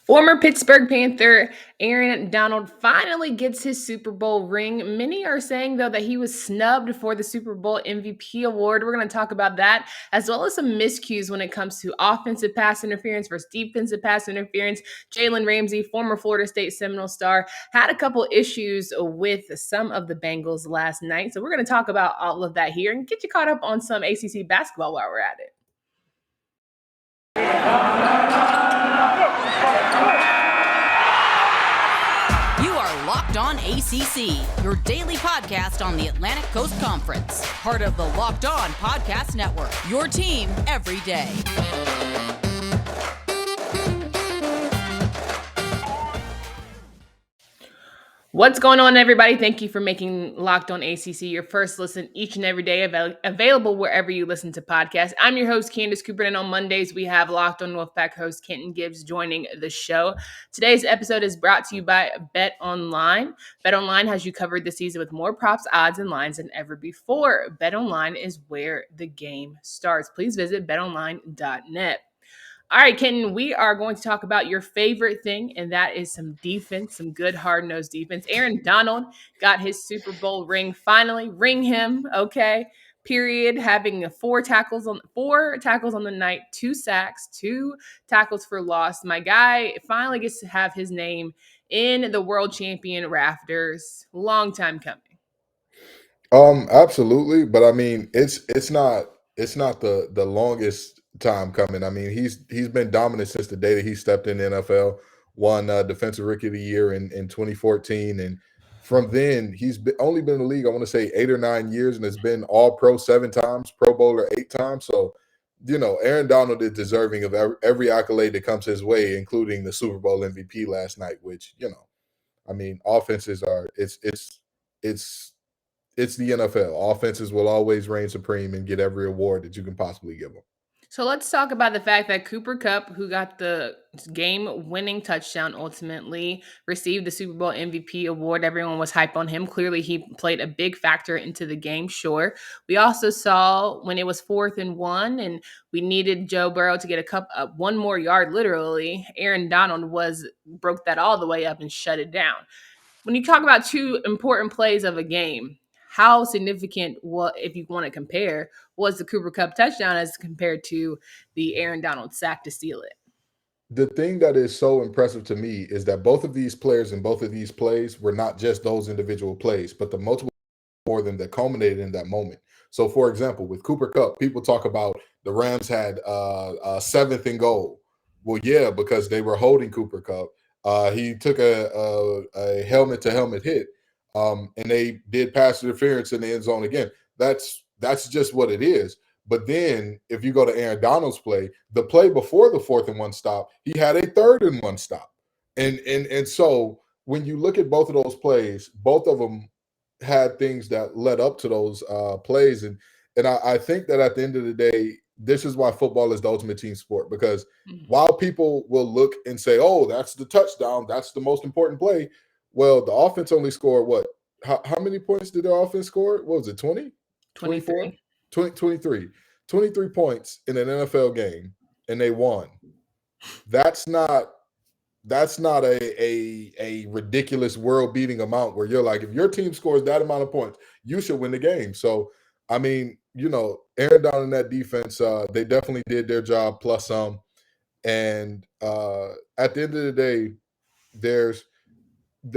Former Pittsburgh Panther Aaron Donald finally gets his Super Bowl ring. Many are saying, though, that he was snubbed for the Super Bowl MVP award. We're going to talk about that, as well as some miscues when it comes to offensive pass interference versus defensive pass interference. Jalen Ramsey, former Florida State Seminole star, had a couple issues with some of the Bengals last night. So we're going to talk about all of that here and get you caught up on some ACC basketball while we're at it. Locked On ACC, your daily podcast on the Atlantic Coast Conference. Part of the Locked On Podcast Network, your team every day. What's going on, everybody? Thank you for making Locked On ACC your first listen each and every day, available wherever you listen to podcasts. I'm your host, Candace Cooper, and on Mondays, we have Locked On Wolfpack host Kenton Gibbs joining the show. Today's episode is brought to you by BetOnline. BetOnline has you covered this season with more props, odds, and lines than ever before. BetOnline is where the game starts. Please visit betonline.net. All right, Kenton, we are going to talk about your favorite thing, and that is some defense, some good hard-nosed defense. Aaron Donald got his Super Bowl ring finally. Ring him, okay? Period. Having four tackles on the night, 2 sacks, 2 tackles for loss. My guy finally gets to have his name in the world champion rafters. Long time coming. Absolutely, but I mean, it's not the longest time coming. I mean, he's been dominant since the day that he stepped in the NFL, won Defensive Rookie of the Year in 2014, and from then he's only been in the league, I want to say 8 or 9 years, and has been All Pro 7 times, Pro Bowler 8 times. So, Aaron Donald is deserving of every accolade that comes his way, including the Super Bowl MVP last night. Which, I mean, offenses are it's the NFL. Offenses will always reign supreme and get every award that you can possibly give them. So let's talk about the fact that Cooper Kupp, who got the game-winning touchdown, ultimately received the Super Bowl MVP award. Everyone was hype on him. Clearly, he played a big factor into the game, sure. We also saw when it was 4th and 1 and we needed Joe Burrow to get one more yard, literally, Aaron Donald broke that all the way up and shut it down. When you talk about 2 important plays of a game, how significant, if you want to compare, was the Cooper Kupp touchdown as compared to the Aaron Donald sack to steal it? The thing that is so impressive to me is that both of these players and both of these plays were not just those individual plays, but the multiple for them that culminated in that moment. So, for example, with Cooper Kupp, people talk about the Rams had a 7th and goal. Well, yeah, because they were holding Cooper Kupp. He took a helmet-to-helmet hit. And they did pass interference in the end zone again. That's just what it is. But then if you go to Aaron Donald's play, the play before the 4th and 1 stop, he had a 3rd and 1 stop. And so when you look at both of those plays, both of them had things that led up to those plays. And I think that at the end of the day, this is why football is the ultimate team sport, because while people will look and say, oh, that's the touchdown, that's the most important play. Well, the offense only scored what? How many points did their offense score? What was it, 20? 23. 23. 23 points in an NFL game, and they won. That's not a ridiculous world-beating amount where you're like, if your team scores that amount of points, you should win the game. So, I mean, Aaron Donald and that defense, they definitely did their job plus some. And at the end of the day,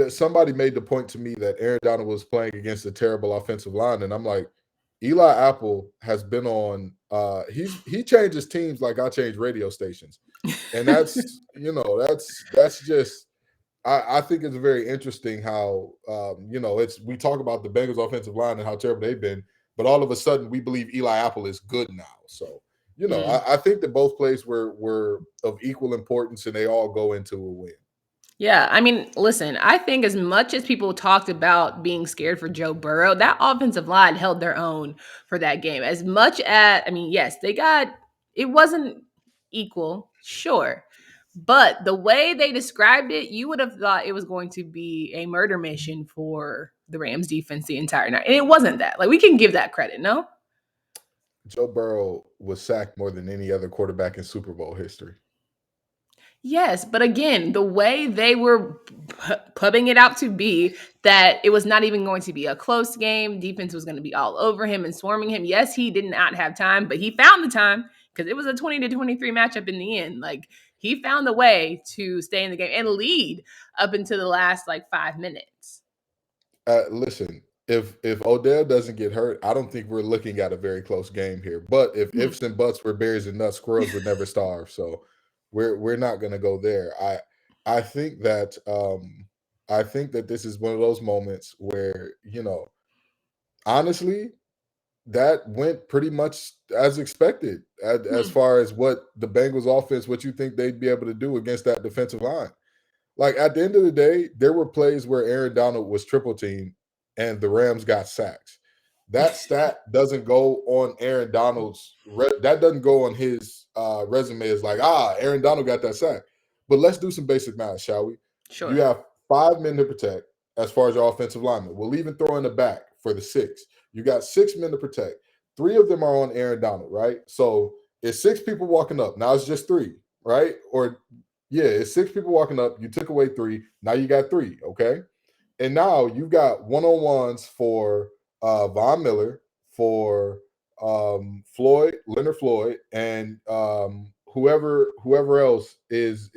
somebody made the point to me that Aaron Donald was playing against a terrible offensive line, and I'm like, Eli Apple has been on. He changes teams like I change radio stations, and that's that's just. I think it's very interesting how we talk about the Bengals offensive line and how terrible they've been, but all of a sudden we believe Eli Apple is good now. So I think that both plays were of equal importance, and they all go into a win. Yeah, I mean, listen, I think as much as people talked about being scared for Joe Burrow, that offensive line held their own for that game. As much as, I mean, yes, it wasn't equal, sure. But the way they described it, you would have thought it was going to be a murder mission for the Rams defense the entire night. And it wasn't that. Like, we can give that credit, no? Joe Burrow was sacked more than any other quarterback in Super Bowl history. Yes, but again, the way they were pubbing it out to be that it was not even going to be a close game. Defense was going to be all over him and swarming him. Yes, he did not have time, but he found the time because it was a 20-23 matchup in the end. Like he found the way to stay in the game and lead up until the last like 5 minutes. Listen, if Odell doesn't get hurt, I don't think we're looking at a very close game here. But if ifs and buts were berries and nuts, squirrels would never starve. So we're not going to go there. I think that this is one of those moments where, honestly, that went pretty much as expected as far as what the Bengals offense, what you think they'd be able to do against that defensive line. Like at the end of the day, there were plays where Aaron Donald was triple teamed and the Rams got sacks. That stat doesn't go on Aaron Donald's that doesn't go on his resume as like, Aaron Donald got that sack. But let's do some basic math, shall we? Sure. You have 5 men to protect as far as your offensive linemen. We'll even throw in the back for the 6. You got 6 men to protect. 3 of them are on Aaron Donald, right? So it's 6 people walking up. Now it's just 3, right? Or yeah, it's 6 people walking up. You took away 3. Now you got 3, okay? And now you've got one-on-ones for Von Miller, for Leonard Floyd, and whoever else is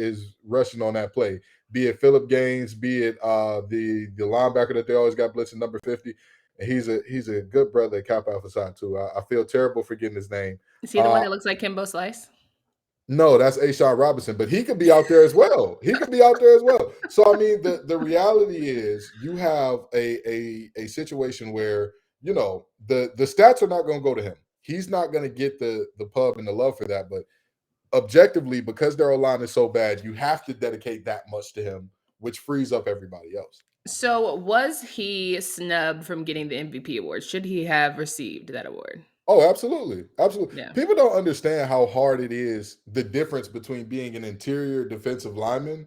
rushing on that play. Be it Phillip Gaines, be it the linebacker that they always got blitzing, number 50. And he's a good brother at Kappa Alpha Psi too. I feel terrible for getting his name. Is he the one that looks like Kimbo Slice? No, that's Ashawn Robinson, but he could be out there as well. So I mean, the reality is you have a situation where, the stats are not going to go to him. He's not going to get the pub and the love for that. But objectively, because their O-line is so bad, you have to dedicate that much to him, which frees up everybody else. So was he snubbed from getting the MVP award? Should he have received that award? Oh, absolutely. Absolutely. Yeah. People don't understand how hard it is, the difference between being an interior defensive lineman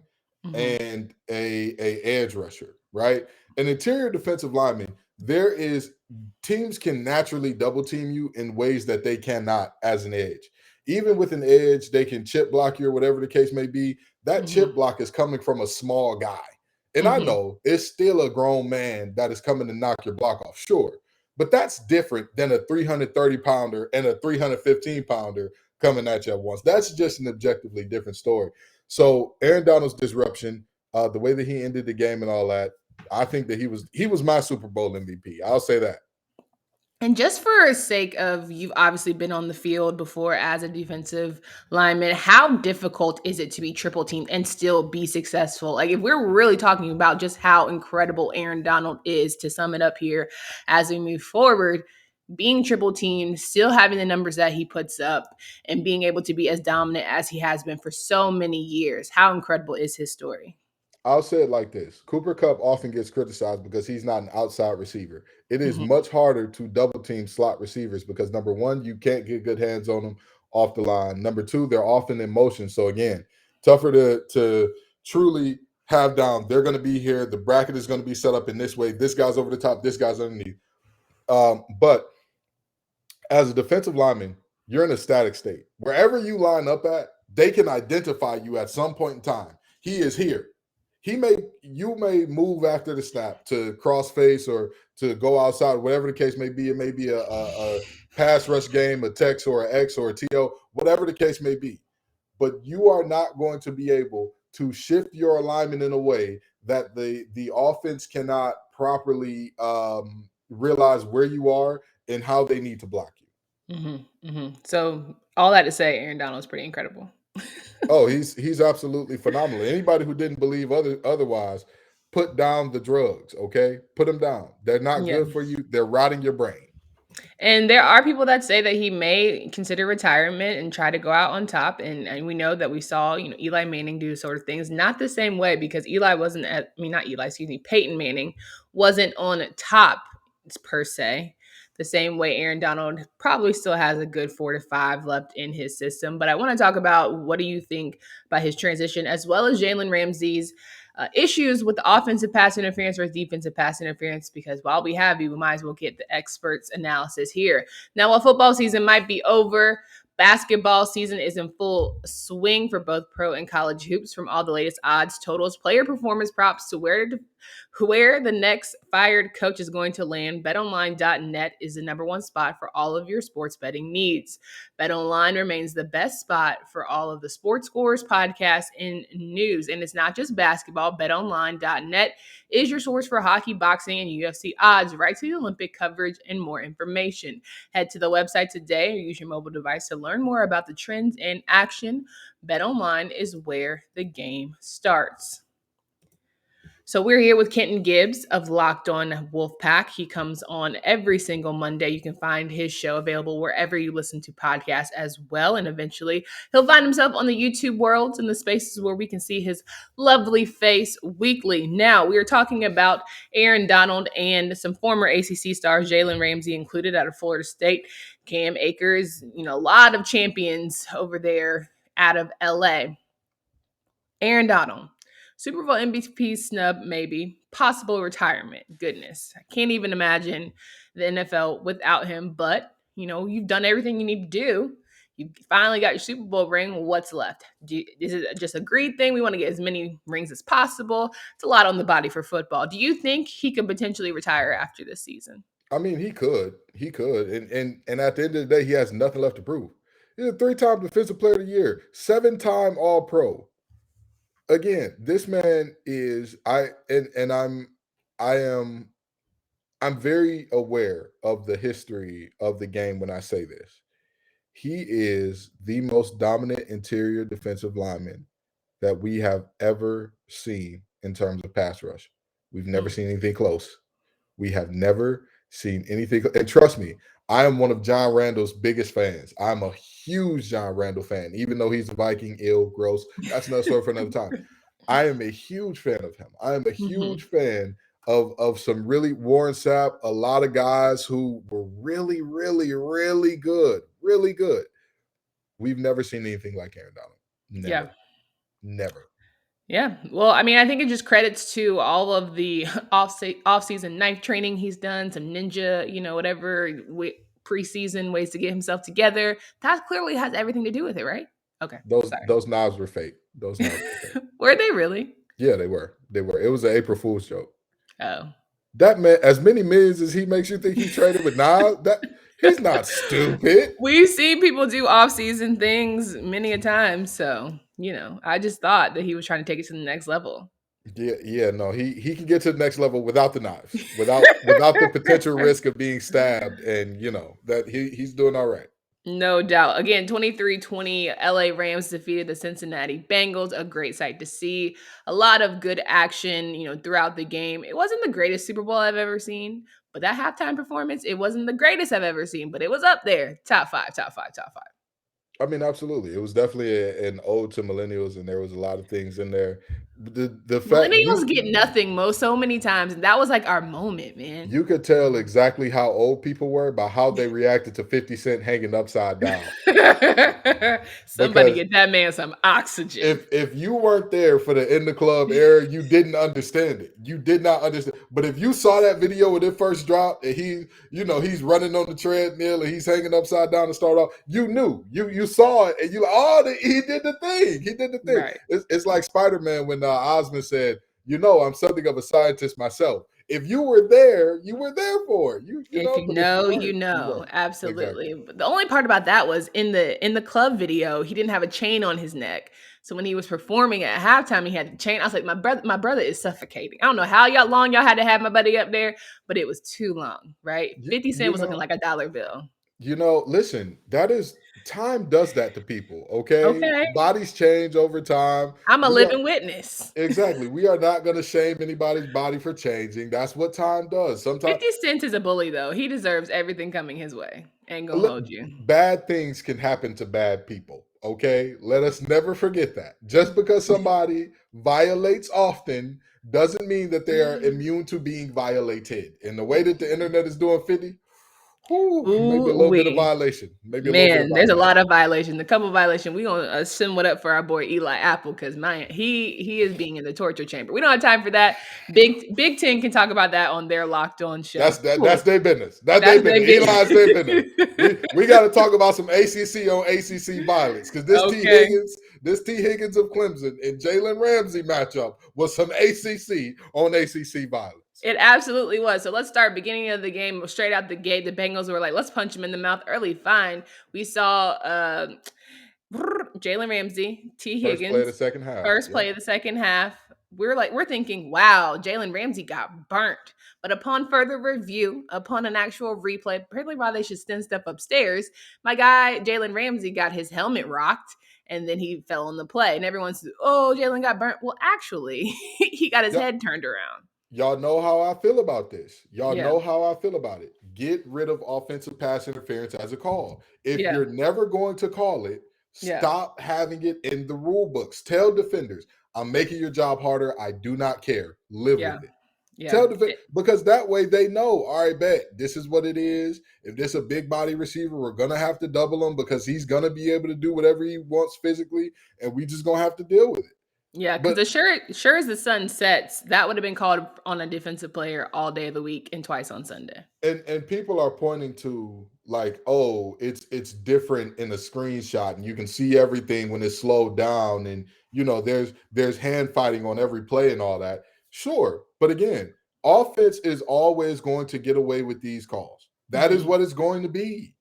and a edge rusher, right? An interior defensive lineman, teams can naturally double team you in ways that they cannot as an edge. Even with an edge, they can chip block you or whatever the case may be. That chip block is coming from a small guy. And I know it's still a grown man that is coming to knock your block off, sure. But that's different than a 330-pounder and a 315-pounder coming at you at once. That's just an objectively different story. So Aaron Donald's disruption, the way that he ended the game and all that, I think that he was my Super Bowl MVP. I'll say that. And just for sake of, you've obviously been on the field before as a defensive lineman, how difficult is it to be triple teamed and still be successful? Like if we're really talking about just how incredible Aaron Donald is, to sum it up here as we move forward, being triple teamed, still having the numbers that he puts up and being able to be as dominant as he has been for so many years, how incredible is his story? I'll say it like this. Cooper Kupp often gets criticized because he's not an outside receiver. It is much harder to double team slot receivers because, number one, you can't get good hands on them off the line. Number two, they're often in motion. So, again, tougher to truly have down. They're going to be here. The bracket is going to be set up in this way. This guy's over the top. This guy's underneath. But as a defensive lineman, you're in a static state. Wherever you line up at, they can identify you at some point in time. He is here. You may move after the snap to cross face or to go outside, whatever the case may be. It may be a pass rush game, a text or an X or a TO, whatever the case may be. But you are not going to be able to shift your alignment in a way that the offense cannot properly realize where you are and how they need to block you. So all that to say, Aaron Donald is pretty incredible. Oh, he's absolutely phenomenal. Anybody who didn't believe otherwise, put down the drugs, okay? Put them down. They're not good for you. They're rotting your brain. And there are people that say that he may consider retirement and try to go out on top. And we know that we saw, Eli Manning do sort of things, not the same way, because Peyton Manning wasn't on top per se, the same way Aaron Donald probably still has a good 4 to 5 left in his system. But I want to talk about, what do you think about his transition, as well as Jalen Ramsey's issues with the offensive pass interference versus defensive pass interference, because while we have you, we might as well get the experts' analysis here. Now, while football season might be over, Basketball season is in full swing for both pro and college hoops. From all the latest odds, totals, player performance props to where the next fired coach is going to land, BetOnline.net is the number one spot for all of your sports betting needs. BetOnline remains the best spot for all of the sports scores, podcasts, and news. And it's not just basketball. BetOnline.net is your source for hockey, boxing, and UFC odds, right to the Olympic coverage and more information. Head to the website today or use your mobile device to learn more about the trends and action. BetOnline is where the game starts. So we're here with Kenton Gibbs of Locked On Wolfpack. He comes on every single Monday. You can find his show available wherever you listen to podcasts as well. And eventually he'll find himself on the YouTube worlds and the spaces where we can see his lovely face weekly. Now we are talking about Aaron Donald and some former ACC stars, Jalen Ramsey included, out of Florida State, Cam Akers, a lot of champions over there out of LA. Aaron Donald. Super Bowl MVP snub, maybe. Possible retirement. Goodness. I can't even imagine the NFL without him. But, you've done everything you need to do. You finally got your Super Bowl ring. What's left? Is it just a greed thing? We want to get as many rings as possible. It's a lot on the body for football. Do you think he could potentially retire after this season? I mean, he could. He could. And at the end of the day, he has nothing left to prove. He's a 3-time Defensive Player of the Year, 7-time All-Pro. Again, this man is I'm very aware of the history of the game when I say this. He is the most dominant interior defensive lineman that we have ever seen in terms of pass rush. We've never seen anything close. We have never seen anything. And trust me, I am one of John Randall's biggest fans. I'm a huge John Randall fan, even though he's a Viking, ill, gross. That's another story for another time. I am a huge fan of him. I am a huge fan of some really Warren Sapp, a lot of guys who were really, really, really good, really good. We've never seen anything like Aaron Donald. Never. Yeah. Never. Yeah. Well, I mean, I think it just credits to all of the off-season knife training he's done, some ninja, whatever preseason ways to get himself together. That clearly has everything to do with it, right? Okay. Those knives were fake. Were they really? Yeah, they were. It was an April Fool's joke. Oh. That man, as many millions as he makes you think he traded with knives, he's not stupid. We've seen people do off-season things many a time, so I just thought that he was trying to take it to the next level. Yeah, no, he can get to the next level without the knives, without the potential risk of being stabbed, and that he's doing all right. No doubt. Again, 23-20, LA Rams defeated the Cincinnati Bengals. A great sight to see. A lot of good action, throughout the game. It wasn't the greatest Super Bowl I've ever seen, but that halftime performance, it wasn't the greatest I've ever seen, but it was up there. Top five. I mean, absolutely. It was definitely an ode to millennials, and there was a lot of things in there. The fact millennials get nothing so many times, and that was like our moment, man. You could tell exactly how old people were by how they reacted to 50 Cent hanging upside down. Somebody get that man some oxygen. If you weren't there for the In the Club era, you didn't understand it. You did not understand. But if you saw that video when it first dropped, and he's running on the treadmill and he's hanging upside down to start off, you knew. You saw it, and you he did the thing. He did the thing. Right. It's like Spider-Man when Osmond said, I'm something of a scientist myself. If you were there, you were there for it. You know. Absolutely. Exactly. The only part about that was in the club video, he didn't have a chain on his neck. So when he was performing at halftime, he had the chain. I was like, my brother is suffocating. I don't know how long y'all had to have my buddy up there, but it was too long, right? 50 Cent was looking like a dollar bill. Listen, time does that to people, okay? Bodies change over time. I'm a living witness. Exactly. We are not going to shame anybody's body for changing. That's what time does. Sometimes 50 Cent is a bully, though. He deserves everything coming his way. Ain't gonna hold you. Bad things can happen to bad people, okay? Let us never forget that. Just because somebody violates often doesn't mean that they are immune to being violated. And the way that the internet is doing 50, Maybe a little bit of violation. Maybe a little bit of Man, there's a violation. lot of violations. A couple of violations. We gonna send what up for our boy Eli Apple because man, he is being in the torture chamber. We don't have time for that. Big Ten can talk about that on their Locked On show. That's their business. That's their business. Eli's their business. We got to talk about some ACC on ACC violence because this T. Higgins of Clemson and Jalen Ramsey matchup was some ACC on ACC violence. It absolutely was. So let's start beginning of the game. Straight out the gate, the Bengals were like, let's punch him in the mouth early. Fine. We saw Jalen Ramsey, T. Higgins. First play of the second half. First play of the second half. We're thinking, wow, Jalen Ramsey got burnt. But upon further review, upon an actual replay, apparently why they should send stuff upstairs, my guy Jalen Ramsey got his helmet rocked. And then he fell on the play. And everyone's, oh, Jalen got burnt. Well, actually, he got his head turned around. Y'all know how I feel about this. Y'all know how I feel about it. Get rid of offensive pass interference as a call. If you're never going to call it, stop having it in the rule books. Tell defenders, I'm making your job harder. I do not care. Live with it. Yeah. Tell defenders, because that way they know, all right, bet, this is what it is. If this is a big body receiver, we're going to have to double him because he's going to be able to do whatever he wants physically, and we just going to have to deal with it. Yeah, because sure as the sun sets, that would have been called on a defensive player all day of the week and twice on Sunday. And people are pointing to like, oh, it's different in a screenshot, and you can see everything when it's slowed down, and there's hand fighting on every play and all that. Sure, but again, offense is always going to get away with these calls. That is what it's going to be.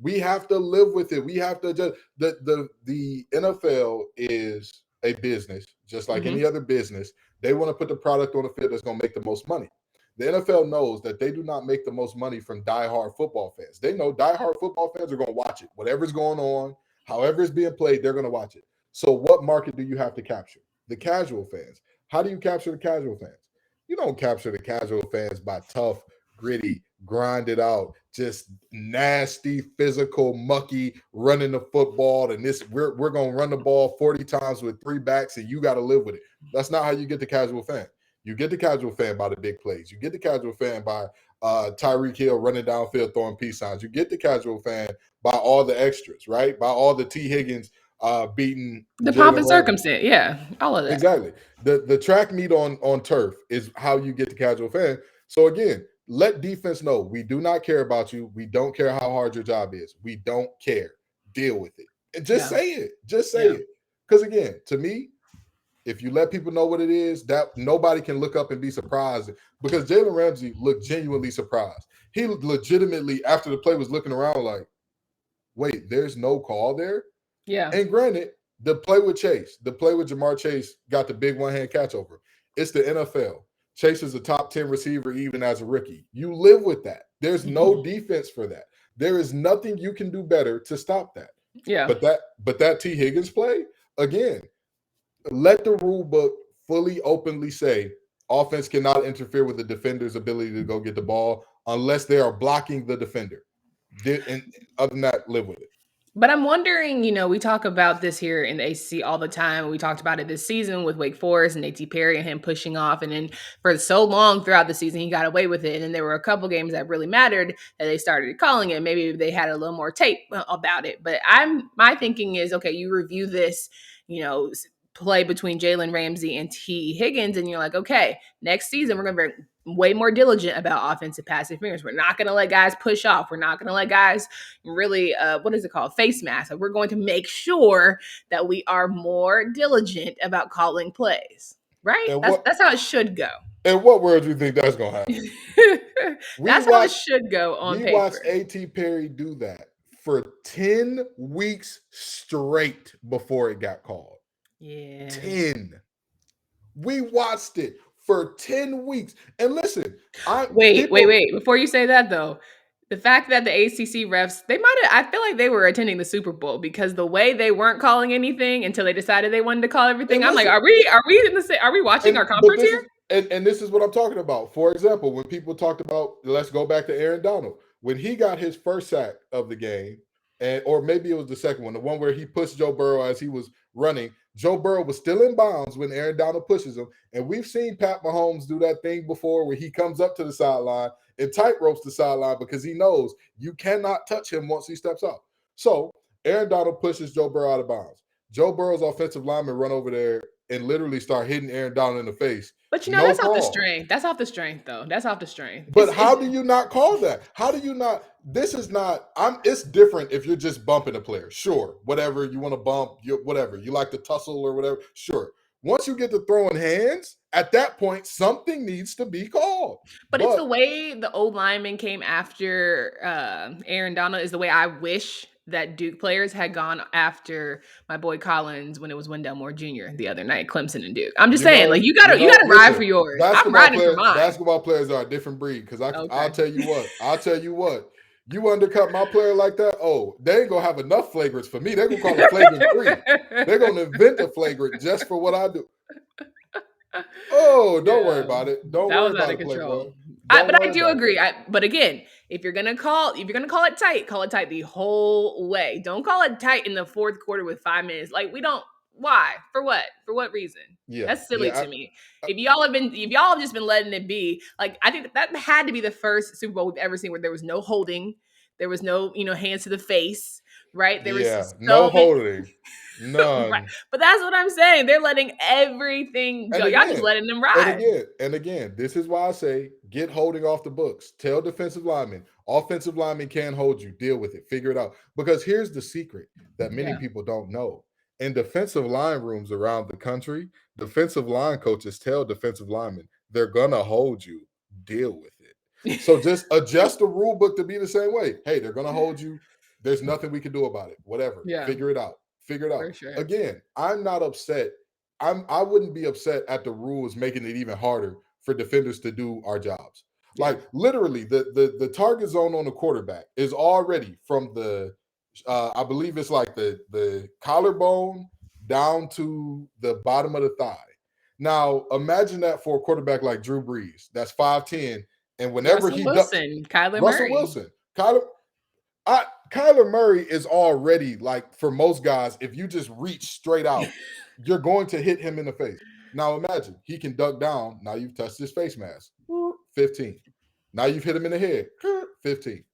We have to live with it. We have to just the NFL is a business, just like any other business. They want to put the product on the field that's going to make the most money. The NFL knows that they do not make the most money from diehard football fans. They know diehard football fans are going to watch it. Whatever's going on, however it's being played, they're going to watch it. So what market do you have to capture? The casual fans. How do you capture the casual fans? You don't capture the casual fans by tough, gritty, grinded out, just nasty, physical, mucky, running the football. And we're going to run the ball 40 times with 3 backs, and you got to live with it. That's not how you get the casual fan. You get the casual fan by the big plays. You get the casual fan by Tyreek Hill running downfield, throwing peace signs. You get the casual fan by all the extras, right? By all the T. Higgins beating the pomp and circumstance. Yeah, all of that. Exactly. The track meet on turf is how you get the casual fan. So again, let defense know we do not care about you. We don't care how hard your job is. We don't care. Deal with it. And just say it. Just say it. Because again, to me, if you let people know what it is, that nobody can look up and be surprised, because Jalen Ramsey looked genuinely surprised. He legitimately, after the play, was looking around like, wait, there's no call there? Yeah. And granted, the play with Jamar Chase got the big one-hand catch over. It's the NFL. Chase is a top 10 receiver even as a rookie. You live with that. There's no defense for that. There is nothing you can do better to stop that. Yeah. But that T. Higgins play, again, let the rule book fully openly say offense cannot interfere with the defender's ability to go get the ball unless they are blocking the defender. And other than that, live with it. But I'm wondering, we talk about this here in the ACC all the time. We talked about it this season with Wake Forest and A.T. Perry and him pushing off. And then for so long throughout the season, he got away with it. And then there were a couple games that really mattered that they started calling it. Maybe they had a little more tape about it. But my thinking is, okay, you review this, play between Jalen Ramsey and T. Higgins, and you're like, okay, next season we're going to be way more diligent about offensive pass interference. We're not going to let guys push off. We're not going to let guys really, face mask. We're going to make sure that we are more diligent about calling plays, right? That's how it should go. And what words do you think that's going to happen? That's how it should go on paper. We watched A.T. Perry do that for 10 weeks straight before it got called. Yeah. 10. We watched it for 10 weeks. And listen, wait. Before you say that though, the fact that the ACC refs, I feel like they were attending the Super Bowl, because the way they weren't calling anything until they decided they wanted to call everything. I'm like, are we watching our conference here? And this is what I'm talking about. For example, when people talked about, let's go back to Aaron Donald, when he got his first sack of the game, or maybe it was the second one, the one where he pushed Joe Burrow as he was running. Joe Burrow was still in bounds when Aaron Donald pushes him. And we've seen Pat Mahomes do that thing before where he comes up to the sideline and tightropes the sideline because he knows you cannot touch him once he steps out. So Aaron Donald pushes Joe Burrow out of bounds. Joe Burrow's offensive lineman run over there and literally start hitting Aaron Donald in the face. But no that's call. off the strength. That's off the strength, though. That's off the strength. But how do you not call that? How do you not? This is not. It's different if you're just bumping a player. Sure, whatever you want to bump, whatever you like to tussle or whatever. Sure. Once you get to throwing hands, at that point, something needs to be called. But it's the way the old lineman came after Aaron Donald is the way I wish that Duke players had gone after my boy Collins when it was Wendell Moore Jr. the other night, Clemson and Duke. I'm just saying, like you gotta ride for yours. I'm riding for mine. Basketball players are a different breed because I'll tell you what. You undercut my player like that, they ain't gonna have enough flagrants for me. They're gonna call it flagrant 3. They're gonna invent a flagrant just for what I do. Don't worry about it. Don't worry about it, Playboy. But I do agree. But again, if you're gonna call it tight, call it tight the whole way. Don't call it tight in the fourth quarter with 5 minutes. Like we don't. Why? For what? For what reason? Yeah, that's silly to me. If y'all have just been letting it be, like I think that had to be the first Super Bowl we've ever seen where there was no holding, there was no hands to the face, right? There was no holding. None. Right. But that's what I'm saying. They're letting everything go. Y'all just letting them ride. And again, this is why I say get holding off the books. Tell defensive linemen, offensive linemen can hold you. Deal with it. Figure it out. Because here's the secret that many people don't know. In defensive line rooms around the country, defensive line coaches tell defensive linemen they're going to hold you. Deal with it. So just adjust the rule book to be the same way. Hey, they're going to hold you. There's nothing we can do about it. Whatever. Yeah. Figure it out. Sure. Again, I'm not upset. I wouldn't be upset at the rules making it even harder for defenders to do our jobs. Yeah. Like literally, the target zone on the quarterback is already from the I believe it's like the collarbone down to the bottom of the thigh. Now imagine that for a quarterback like Drew Brees, that's 5'10", and whenever Russell Wilson, Kyler Murray is already like for most guys, if you just reach straight out, you're going to hit him in the face. Now imagine he can duck down. Now you've touched his face mask. 15. Now you've hit him in the head. 15.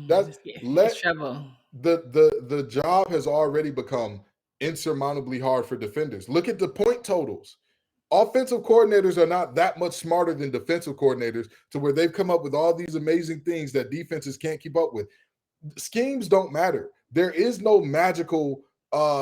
That's trouble. The job has already become insurmountably hard for defenders. Look at the point totals. Offensive coordinators are not that much smarter than defensive coordinators to where they've come up with all these amazing things that defenses can't keep up with. Schemes don't matter. There is no magical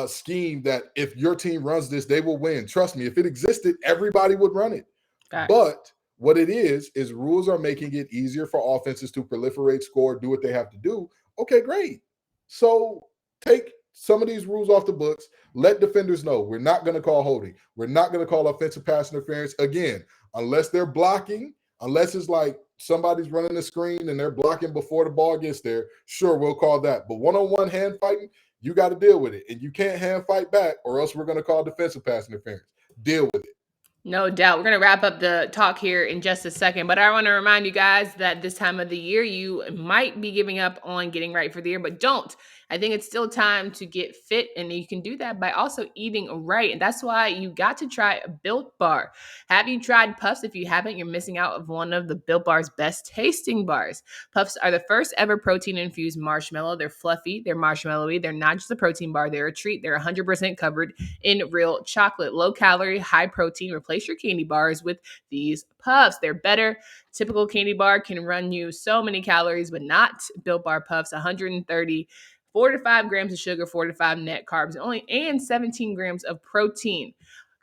scheme that if your team runs this, they will win. Trust me, if it existed, everybody would run it. But what it is rules are making it easier for offenses to proliferate, score, do what they have to do. Okay, great. So take some of these rules off the books. Let defenders know we're not going to call holding. We're not going to call offensive pass interference again, unless they're blocking, unless it's like somebody's running the screen and they're blocking before the ball gets there. Sure, we'll call that. But one-on-one hand fighting, you got to deal with it. And you can't hand fight back or else we're going to call defensive pass interference. Deal with it. No doubt. We're going to wrap up the talk here in just a second, but I want to remind you guys that this time of the year, you might be giving up on getting right for the year, but don't. I think it's still time to get fit, and you can do that by also eating right. And that's why you got to try a Built Bar. Have you tried Puffs? If you haven't, you're missing out of one of the Built Bar's best tasting bars. Puffs are the first ever protein-infused marshmallow. They're fluffy, they're marshmallowy, they're not just a protein bar, they're a treat. They're 100% covered in real chocolate. Low calorie, high protein. Replace your candy bars with these Puffs. They're better. Typical candy bar can run you so many calories, but not Built Bar Puffs. 130 4 to 5 grams of sugar, 4 to 5 net carbs and 17 grams of protein.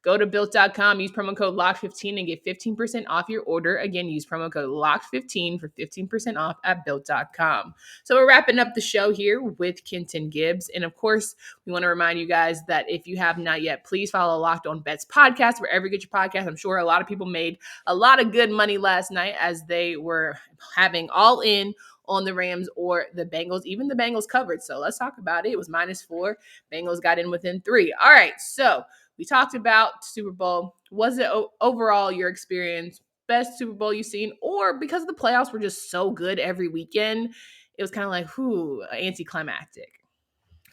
Go to Built.com, use promo code LOCK15 and get 15% off your order. Again, use promo code LOCK15 for 15% off at Built.com. So we're wrapping up the show here with Kenton Gibbs. And of course, we want to remind you guys that if you have not yet, please follow Locked On Bets podcast, wherever you get your podcast. I'm sure a lot of people made a lot of good money last night as they were having all in on the Rams or the Bengals. Even the Bengals covered. So let's talk about it. It was -4. Bengals got in within 3. All right. So we talked about Super Bowl. Was it overall your experience best Super Bowl you've seen? Or because the playoffs were just so good every weekend, it was kind of like, anticlimactic?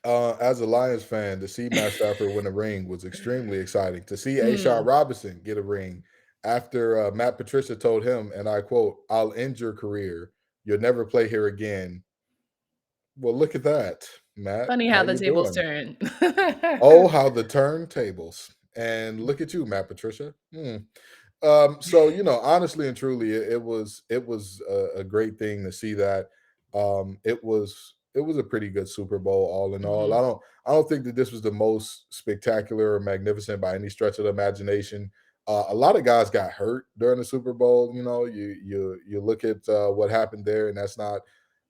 As a Lions fan, to see Matt Stafford win a ring was extremely exciting. To see Ashard Hmm. Robinson get a ring after Matt Patricia told him, and I quote, "I'll end your career. You'll never play here again." Well, look at that, Matt. Funny How how the you tables doing? turn. Oh, how the turntables. And look at you, Matt Patricia. So honestly and truly, it was a great thing to see that. It was a pretty good Super Bowl, all in all. Mhm. I don't think that this was the most spectacular or magnificent by any stretch of the imagination. A lot of guys got hurt during the Super Bowl. You look at what happened there, and that's not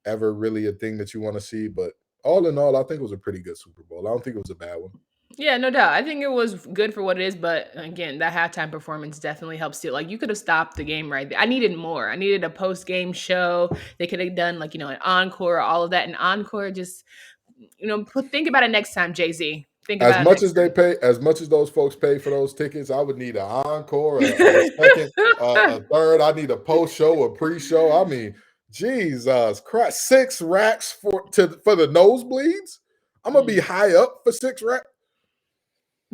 ever really a thing that you want to see. But all in all, I think it was a pretty good Super Bowl. I don't think it was a bad one. Yeah, no doubt. I think it was good for what it is, but again, that halftime performance definitely helps too. Like you could have stopped the game right there. I needed more. I needed a post game show. They could have done like an encore, all of that. And encore, just think about it next time, Jay Z. Think As about it much next as they time. pay, as much as those folks pay for those tickets, I would need an encore, a second, a third. I need a post show, a pre show. I mean, Jesus Christ, 6 racks for the nosebleeds. I'm gonna be Mm. high up for 6 racks.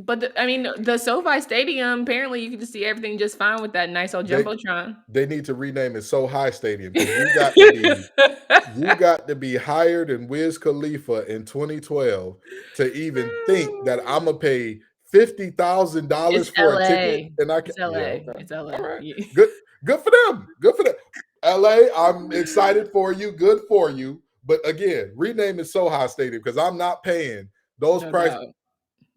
But the SoFi Stadium, apparently you can just see everything just fine with that nice old They jumbotron. they need to rename it So High Stadium because you got to be higher than Wiz Khalifa in 2012 to even think that I'm gonna pay $50,000 It's for a ticket LA. and I can. It's Yeah, LA. okay, It's all LA. right, good, good for them. Good for them. LA, I'm excited for you. Good for you. But again, rename it So High Stadium because I'm not paying those No prices. doubt.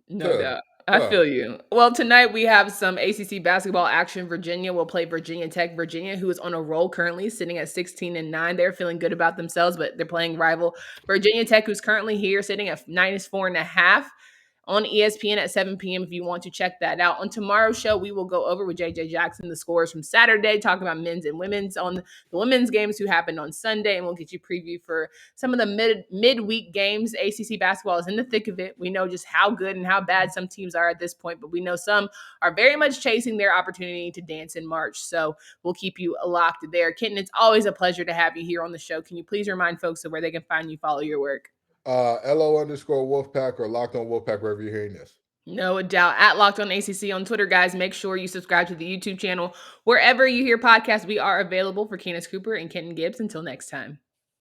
No Huh, doubt. I huh. feel you. Well, tonight we have some ACC basketball action. Virginia will play Virginia Tech. Virginia, who is on a roll currently, sitting at 16-9. They're feeling good about themselves, but they're playing rival Virginia Tech, who's currently here, sitting at -4.5 on ESPN at 7 p.m. if you want to check that out. On tomorrow's show, we will go over with JJ Jackson the scores from Saturday, talking about men's and women's on the women's games who happened on Sunday, and we'll get you preview for some of the midweek games. ACC basketball is in the thick of it. We know just how good and how bad some teams are at this point, but we know some are very much chasing their opportunity to dance in March. So we'll keep you locked there. Kenton, it's always a pleasure to have you here on the show. Can you please remind folks of where they can find you, follow your work? LO_Wolfpack or Locked on Wolfpack, wherever you're hearing this. No doubt. At Locked On ACC on Twitter, guys. Make sure you subscribe to the YouTube channel. Wherever you hear podcasts, we are available for Candace Cooper and Kenton Gibbs. Until next time.